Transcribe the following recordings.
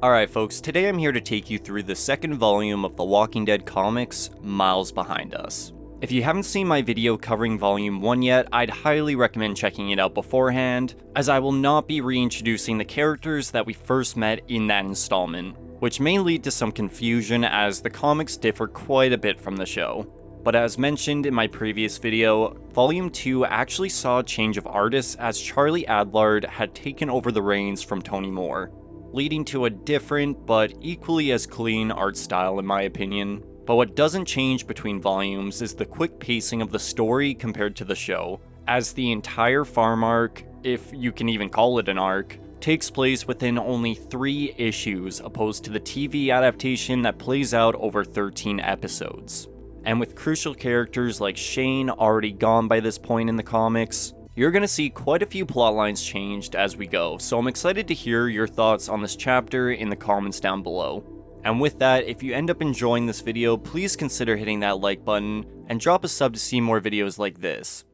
Alright folks, today I'm here to take you through the second volume of the Walking Dead comics, Miles Behind Us. If you haven't seen my video covering Volume 1 yet, I'd highly recommend checking it out beforehand, as I will not be reintroducing the characters that we first met in that installment, which may lead to some confusion as the comics differ quite a bit from the show. But as mentioned in my previous video, Volume 2 actually saw a change of artists as Charlie Adlard had taken over the reins from Tony Moore, leading to a different but equally as clean art style in my opinion. But what doesn't change between volumes is the quick pacing of the story compared to the show, as the entire farm arc, if you can even call it an arc, takes place within only 3 issues opposed to the TV adaptation that plays out over 13 episodes. And with crucial characters like Shane already gone by this point in the comics, you're going to see quite a few plotlines changed as we go, so I'm excited to hear your thoughts on this chapter in the comments down below. And with that, if you end up enjoying this video, please consider hitting that like button, and drop a sub to see more videos like this.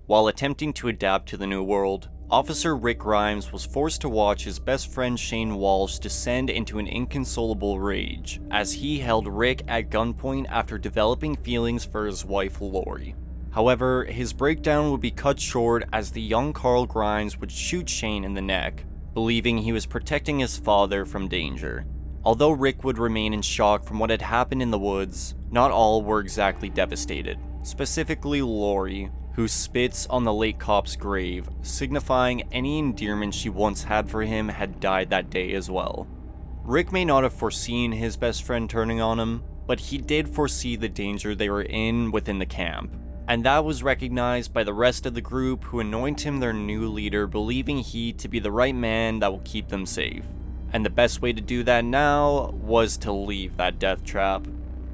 While attempting to adapt to the new world, Officer Rick Grimes was forced to watch his best friend Shane Walsh descend into an inconsolable rage, as he held Rick at gunpoint after developing feelings for his wife Lori. However, his breakdown would be cut short as the young Carl Grimes would shoot Shane in the neck, believing he was protecting his father from danger. Although Rick would remain in shock from what had happened in the woods, not all were exactly devastated, specifically Lori, who spits on the late cop's grave, signifying any endearment she once had for him had died that day as well. Rick may not have foreseen his best friend turning on him, but he did foresee the danger they were in within the camp, and that was recognized by the rest of the group, who anoint him their new leader, believing he to be the right man that will keep them safe. And the best way to do that now was to leave that death trap.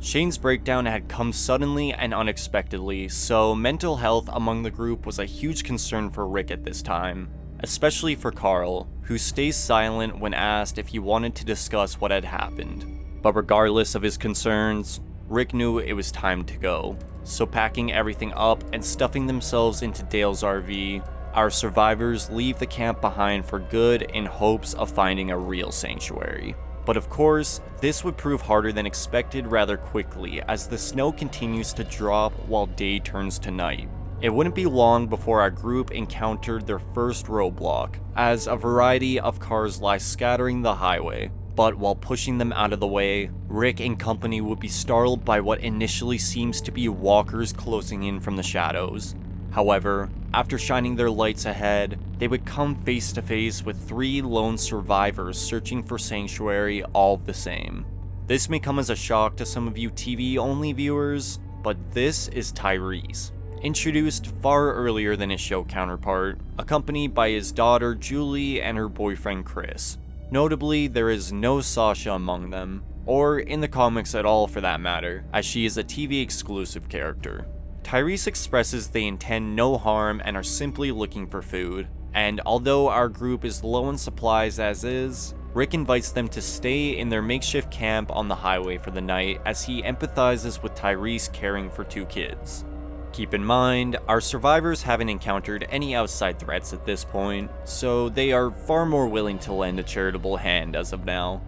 Shane's breakdown had come suddenly and unexpectedly, so mental health among the group was a huge concern for Rick at this time, especially for Carl, who stays silent when asked if he wanted to discuss what had happened. But regardless of his concerns, Rick knew it was time to go, so packing everything up and stuffing themselves into Dale's RV, our survivors leave the camp behind for good in hopes of finding a real sanctuary. But of course, this would prove harder than expected rather quickly as the snow continues to drop while day turns to night. It wouldn't be long before our group encountered their first roadblock, as a variety of cars lie scattering the highway. But while pushing them out of the way, Rick and company would be startled by what initially seems to be walkers closing in from the shadows. However, after shining their lights ahead, they would come face to face with 3 lone survivors searching for sanctuary all the same. This may come as a shock to some of you TV-only viewers, but this is Tyrese, introduced far earlier than his show counterpart, accompanied by his daughter Julie and her boyfriend Chris. Notably, there is no Sasha among them, or in the comics at all for that matter, as she is a TV exclusive character. Tyrese expresses they intend no harm and are simply looking for food, and although our group is low on supplies as is, Rick invites them to stay in their makeshift camp on the highway for the night as he empathizes with Tyrese caring for 2 kids. Keep in mind, our survivors haven't encountered any outside threats at this point, so they are far more willing to lend a charitable hand as of now.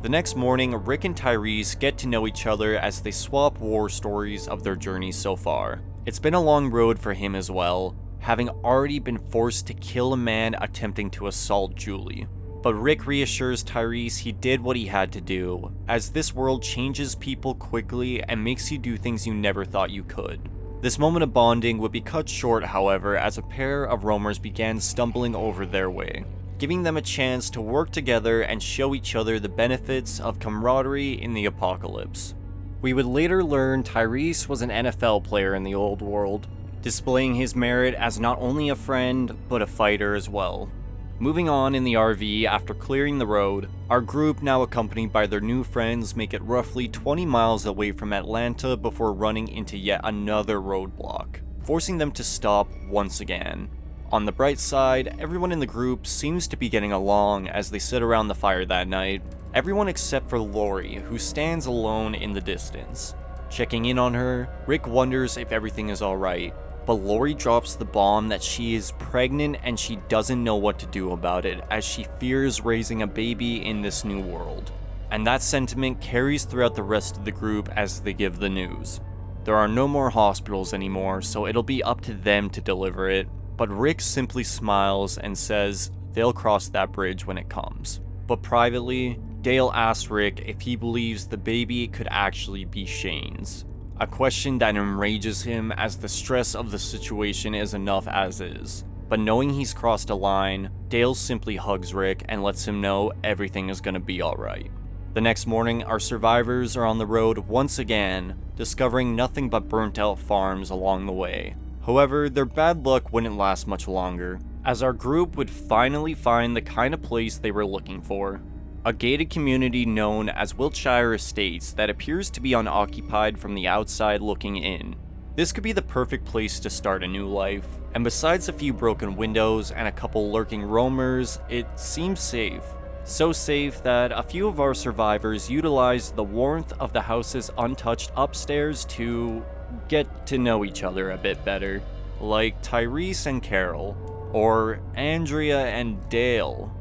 The next morning, Rick and Tyrese get to know each other as they swap war stories of their journey so far. It's been a long road for him as well, having already been forced to kill a man attempting to assault Julie. But Rick reassures Tyrese he did what he had to do, as this world changes people quickly and makes you do things you never thought you could. This moment of bonding would be cut short, however, as a pair of roamers began stumbling over their way, giving them a chance to work together and show each other the benefits of camaraderie in the apocalypse. We would later learn Tyrese was an NFL player in the old world, displaying his merit as not only a friend, but a fighter as well. Moving on in the RV after clearing the road, our group, now accompanied by their new friends, make it roughly 20 miles away from Atlanta before running into yet another roadblock, forcing them to stop once again. On the bright side, everyone in the group seems to be getting along as they sit around the fire that night. Everyone except for Lori, who stands alone in the distance. Checking in on her, Rick wonders if everything is alright, But Lori drops the bomb that she is pregnant and she doesn't know what to do about it, as she fears raising a baby in this new world. And that sentiment carries throughout the rest of the group as they give the news. There are no more hospitals anymore, so it'll be up to them to deliver it, but Rick simply smiles and says they'll cross that bridge when it comes. But privately, Dale asks Rick if he believes the baby could actually be Shane's. A question that enrages him, as the stress of the situation is enough as is. But knowing he's crossed a line, Dale simply hugs Rick and lets him know everything is gonna be alright. The next morning, our survivors are on the road once again, discovering nothing but burnt out farms along the way. However, their bad luck wouldn't last much longer, as our group would finally find the kind of place they were looking for. A gated community known as Wiltshire Estates that appears to be unoccupied from the outside looking in. This could be the perfect place to start a new life, and besides a few broken windows and a couple lurking roamers, it seems safe. So safe that a few of our survivors utilized the warmth of the house's untouched upstairs to get to know each other a bit better, like Tyrese and Carol, or Andrea and Dale.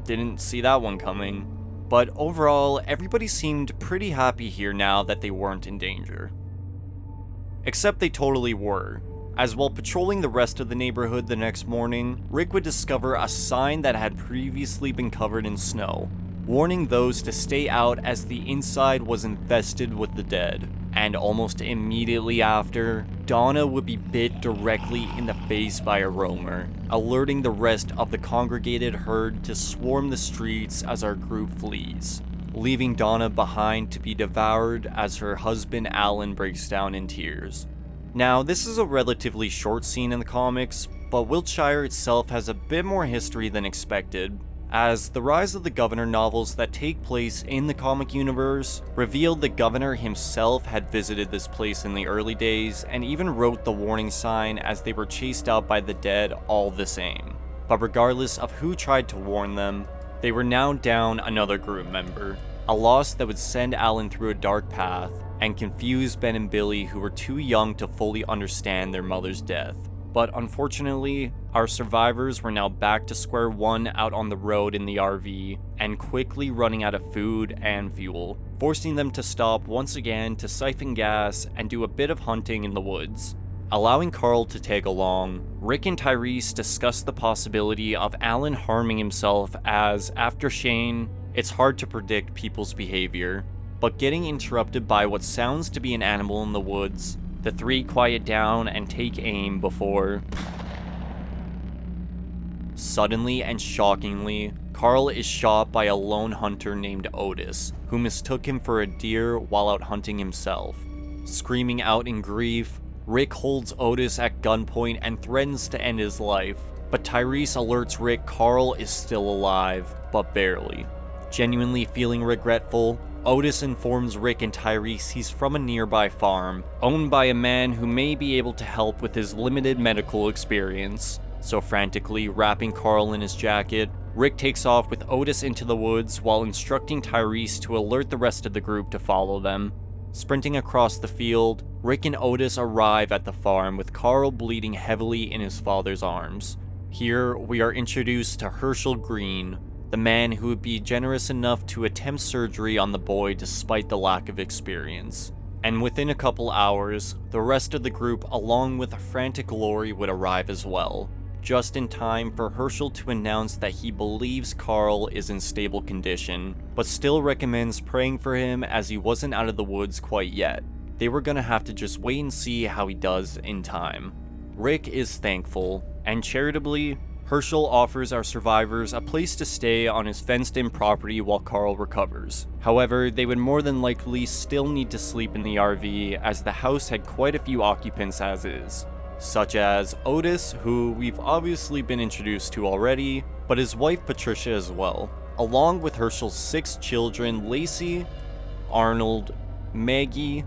Didn't see that one coming. But overall, everybody seemed pretty happy here now that they weren't in danger. Except they totally were, as while patrolling the rest of the neighborhood the next morning, Rick would discover a sign that had previously been covered in snow, warning those to stay out as the inside was infested with the dead. And almost immediately after, Donna would be bit directly in the face by a roamer, alerting the rest of the congregated herd to swarm the streets as our group flees, leaving Donna behind to be devoured as her husband Alan breaks down in tears. Now, this is a relatively short scene in the comics, but Wiltshire itself has a bit more history than expected, as the Rise of the Governor novels that take place in the comic universe revealed the Governor himself had visited this place in the early days and even wrote the warning sign as they were chased out by the dead all the same. But regardless of who tried to warn them, they were now down another group member, a loss that would send Alan through a dark path and confuse Ben and Billy, who were too young to fully understand their mother's death. But unfortunately, our survivors were now back to square one out on the road in the RV, and quickly running out of food and fuel, forcing them to stop once again to siphon gas and do a bit of hunting in the woods. Allowing Carl to tag along, Rick and Tyrese discuss the possibility of Alan harming himself, as after Shane, it's hard to predict people's behavior. But getting interrupted by what sounds to be an animal in the woods, the three quiet down and take aim before... Suddenly and shockingly, Carl is shot by a lone hunter named Otis, who mistook him for a deer while out hunting himself. Screaming out in grief, Rick holds Otis at gunpoint and threatens to end his life, but Tyrese alerts Rick Carl is still alive, but barely. Genuinely feeling regretful, Otis informs Rick and Tyrese he's from a nearby farm, owned by a man who may be able to help with his limited medical experience. So frantically wrapping Carl in his jacket, Rick takes off with Otis into the woods while instructing Tyrese to alert the rest of the group to follow them. Sprinting across the field, Rick and Otis arrive at the farm with Carl bleeding heavily in his father's arms. Here, we are introduced to Herschel Green, the man who would be generous enough to attempt surgery on the boy despite the lack of experience. And within a couple hours, the rest of the group along with a frantic Lori would arrive as well, just in time for Herschel to announce that he believes Carl is in stable condition, but still recommends praying for him as he wasn't out of the woods quite yet. They were gonna have to just wait and see how he does in time. Rick is thankful, and charitably, Herschel offers our survivors a place to stay on his fenced-in property while Carl recovers. However, they would more than likely still need to sleep in the RV, as the house had quite a few occupants as is, such as Otis, who we've obviously been introduced to already, but his wife Patricia as well, along with Herschel's 6 children Lacey, Arnold, Maggie,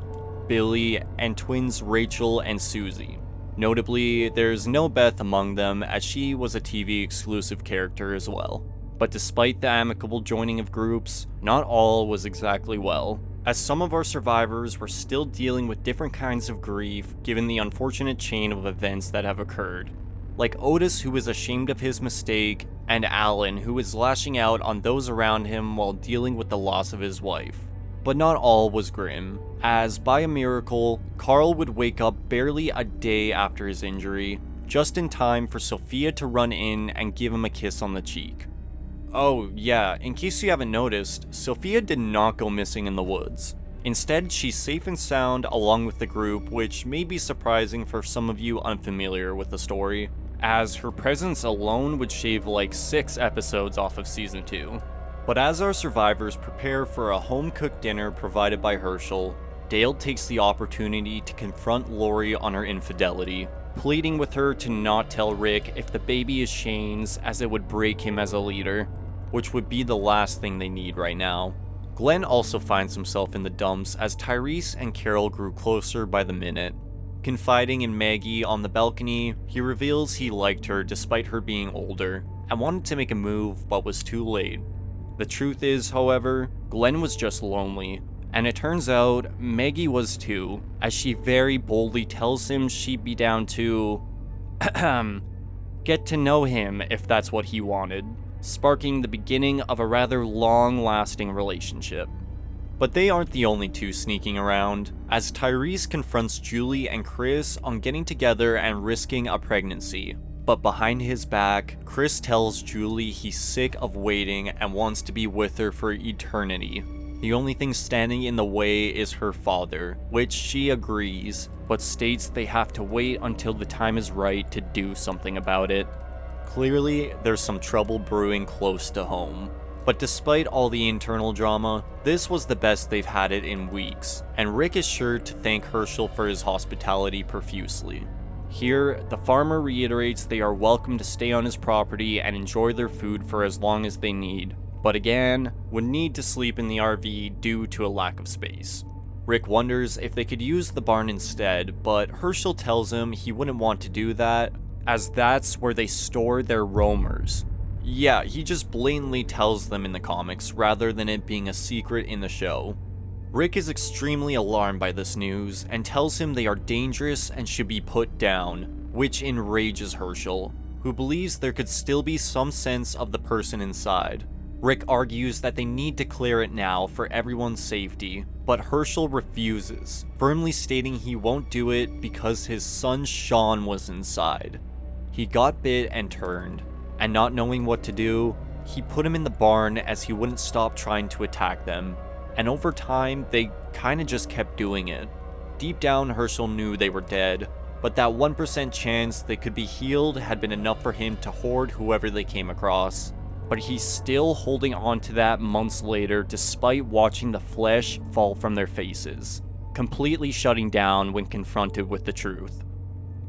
Billy, and twins Rachel and Susie. Notably, there's no Beth among them, as she was a TV exclusive character as well. But despite the amicable joining of groups, not all was exactly well, as some of our survivors were still dealing with different kinds of grief given the unfortunate chain of events that have occurred. Like Otis, who is ashamed of his mistake, and Alan, who is lashing out on those around him while dealing with the loss of his wife. But not all was grim, as by a miracle, Carl would wake up barely a day after his injury, just in time for Sophia to run in and give him a kiss on the cheek. Oh yeah, in case you haven't noticed, Sophia did not go missing in the woods. Instead, she's safe and sound along with the group, which may be surprising for some of you unfamiliar with the story, as her presence alone would shave like 6 episodes off of season 2. But as our survivors prepare for a home-cooked dinner provided by Herschel, Dale takes the opportunity to confront Lori on her infidelity, pleading with her to not tell Rick if the baby is Shane's, as it would break him as a leader, which would be the last thing they need right now. Glenn also finds himself in the dumps as Tyrese and Carol grew closer by the minute. Confiding in Maggie on the balcony, he reveals he liked her despite her being older, and wanted to make a move but was too late. The truth is, however, Glenn was just lonely, and it turns out Maggie was too, as she very boldly tells him she'd be down to get to know him if that's what he wanted, sparking the beginning of a rather long-lasting relationship. But they aren't the only two sneaking around, as Tyrese confronts Julie and Chris on getting together and risking a pregnancy. But behind his back, Chris tells Julie he's sick of waiting and wants to be with her for eternity. The only thing standing in the way is her father, which she agrees, but states they have to wait until the time is right to do something about it. Clearly, there's some trouble brewing close to home. But despite all the internal drama, this was the best they've had it in weeks, and Rick is sure to thank Herschel for his hospitality profusely. Here, the farmer reiterates they are welcome to stay on his property and enjoy their food for as long as they need, but again, would need to sleep in the RV due to a lack of space. Rick wonders if they could use the barn instead, but Herschel tells him he wouldn't want to do that, as that's where they store their roamers. Yeah, he just blatantly tells them in the comics rather than it being a secret in the show. Rick is extremely alarmed by this news and tells him they are dangerous and should be put down, which enrages Herschel, who believes there could still be some sense of the person inside. Rick argues that they need to clear it now for everyone's safety, but Herschel refuses, firmly stating he won't do it because his son Sean was inside. He got bit and turned, and not knowing what to do, he put him in the barn as he wouldn't stop trying to attack them, and over time, they kinda just kept doing it. Deep down, Herschel knew they were dead, but that 1% chance they could be healed had been enough for him to hoard whoever they came across. But he's still holding on to that months later despite watching the flesh fall from their faces, completely shutting down when confronted with the truth.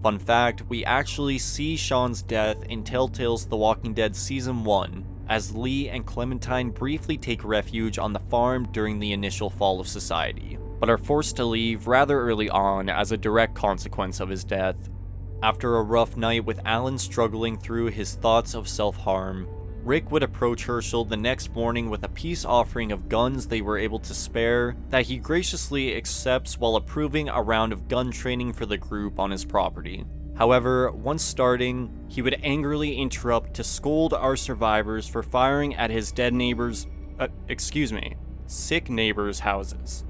Fun fact, we actually see Sean's death in Telltale's The Walking Dead Season 1, as Lee and Clementine briefly take refuge on the farm during the initial fall of society, but are forced to leave rather early on as a direct consequence of his death. After a rough night with Alan struggling through his thoughts of self-harm, Rick would approach Herschel the next morning with a peace offering of guns they were able to spare that he graciously accepts while approving a round of gun training for the group on his property. However, once starting, he would angrily interrupt to scold our survivors for firing at his sick neighbors' houses.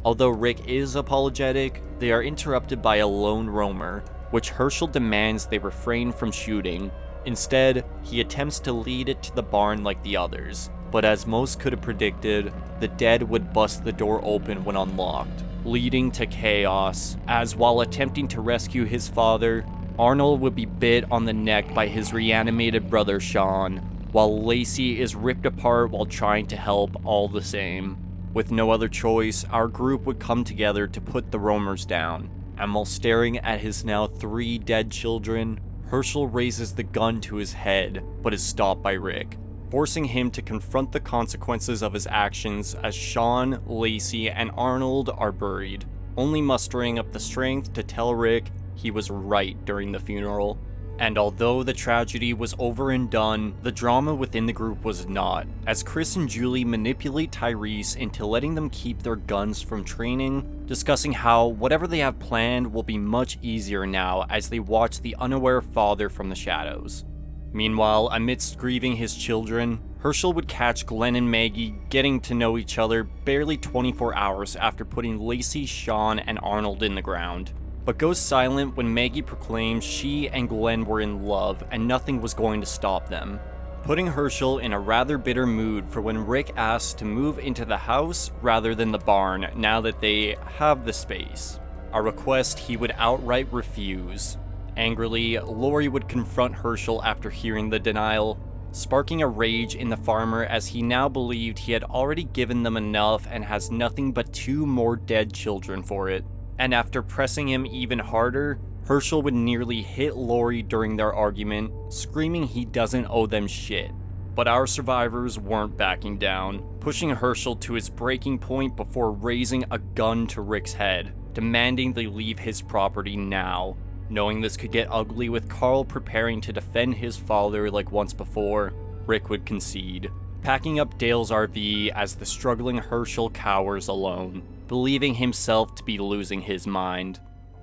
Although Rick is apologetic, they are interrupted by a lone roamer, which Herschel demands they refrain from shooting. Instead, he attempts to lead it to the barn like the others, but as most could have predicted, the dead would bust the door open when unlocked, leading to chaos, as while attempting to rescue his father, Arnold would be bit on the neck by his reanimated brother Sean, while Lacey is ripped apart while trying to help all the same. With no other choice, our group would come together to put the roamers down, and while staring at his now 3 dead children, Herschel raises the gun to his head, but is stopped by Rick, forcing him to confront the consequences of his actions as Sean, Lacey, and Arnold are buried, only mustering up the strength to tell Rick he was right during the funeral. And although the tragedy was over and done, the drama within the group was not, as Chris and Julie manipulate Tyrese into letting them keep their guns from training, discussing how whatever they have planned will be much easier now as they watch the unaware father from the shadows. Meanwhile, amidst grieving his children, Herschel would catch Glenn and Maggie getting to know each other barely 24 hours after putting Lacey, Sean, and Arnold in the ground, but goes silent when Maggie proclaims she and Glenn were in love and nothing was going to stop them, putting Herschel in a rather bitter mood for when Rick asks to move into the house rather than the barn now that they have the space, a request he would outright refuse. Angrily, Lori would confront Herschel after hearing the denial, sparking a rage in the farmer as he now believed he had already given them enough and has nothing but 2 more dead children for it. And after pressing him even harder, Herschel would nearly hit Lori during their argument, screaming he doesn't owe them shit. But our survivors weren't backing down, pushing Herschel to his breaking point before raising a gun to Rick's head, demanding they leave his property now. Knowing this could get ugly with Carl preparing to defend his father like once before, Rick would concede, packing up Dale's RV as the struggling Herschel cowers alone, believing himself to be losing his mind.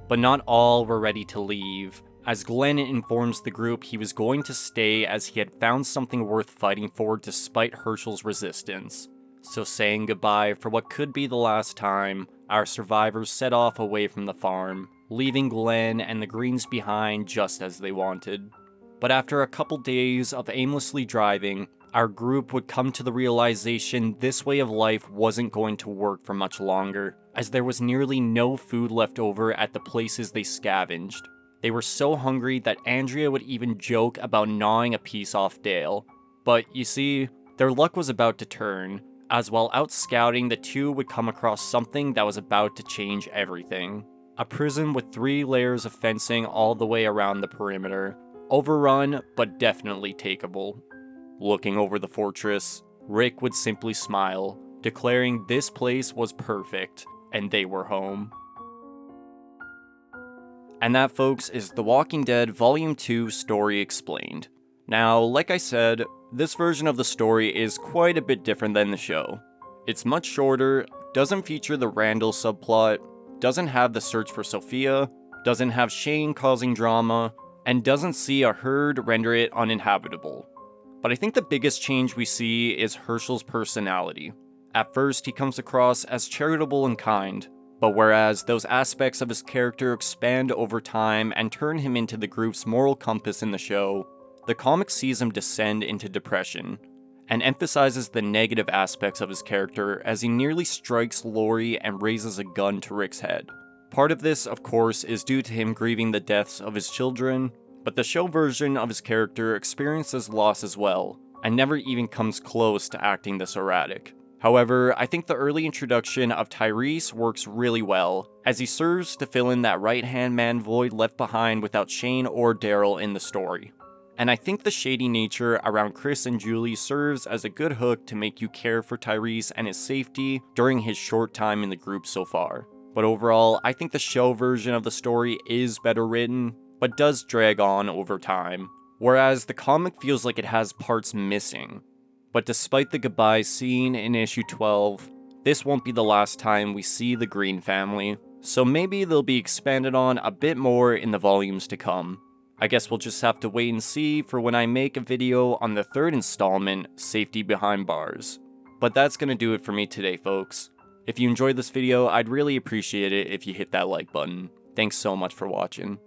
But not all were ready to leave, as Glenn informs the group he was going to stay as he had found something worth fighting for despite Herschel's resistance. So saying goodbye for what could be the last time, our survivors set off away from the farm, leaving Glenn and the Greens behind just as they wanted. But after a couple days of aimlessly driving, our group would come to the realization this way of life wasn't going to work for much longer, as there was nearly no food left over at the places they scavenged. They were so hungry that Andrea would even joke about gnawing a piece off Dale. But you see, their luck was about to turn, as while out scouting, the two would come across something that was about to change everything. A prison with 3 layers of fencing all the way around the perimeter. Overrun, but definitely takeable. Looking over the fortress, Rick would simply smile, declaring this place was perfect, and they were home. And that, folks, is The Walking Dead Volume 2 Story Explained. Now, like I said, this version of the story is quite a bit different than the show. It's much shorter, doesn't feature the Randall subplot, doesn't have the search for Sophia, doesn't have Shane causing drama, and doesn't see a herd render it uninhabitable. But I think the biggest change we see is Herschel's personality. At first, he comes across as charitable and kind, but whereas those aspects of his character expand over time and turn him into the group's moral compass in the show, the comic sees him descend into depression, and emphasizes the negative aspects of his character as he nearly strikes Lori and raises a gun to Rick's head. Part of this, of course, is due to him grieving the deaths of his children, but the show version of his character experiences loss as well, and never even comes close to acting this erratic. However, I think the early introduction of Tyrese works really well, as he serves to fill in that right-hand man void left behind without Shane or Daryl in the story. And I think the shady nature around Chris and Julie serves as a good hook to make you care for Tyrese and his safety during his short time in the group so far. But overall, I think the show version of the story is better written, but does drag on over time, whereas the comic feels like it has parts missing. But despite the goodbye scene in issue 12, this won't be the last time we see the Green family, so maybe they'll be expanded on a bit more in the volumes to come. I guess we'll just have to wait and see for when I make a video on the 3rd installment, Safety Behind Bars. But that's gonna do it for me today, folks. If you enjoyed this video, I'd really appreciate it if you hit that like button. Thanks so much for watching.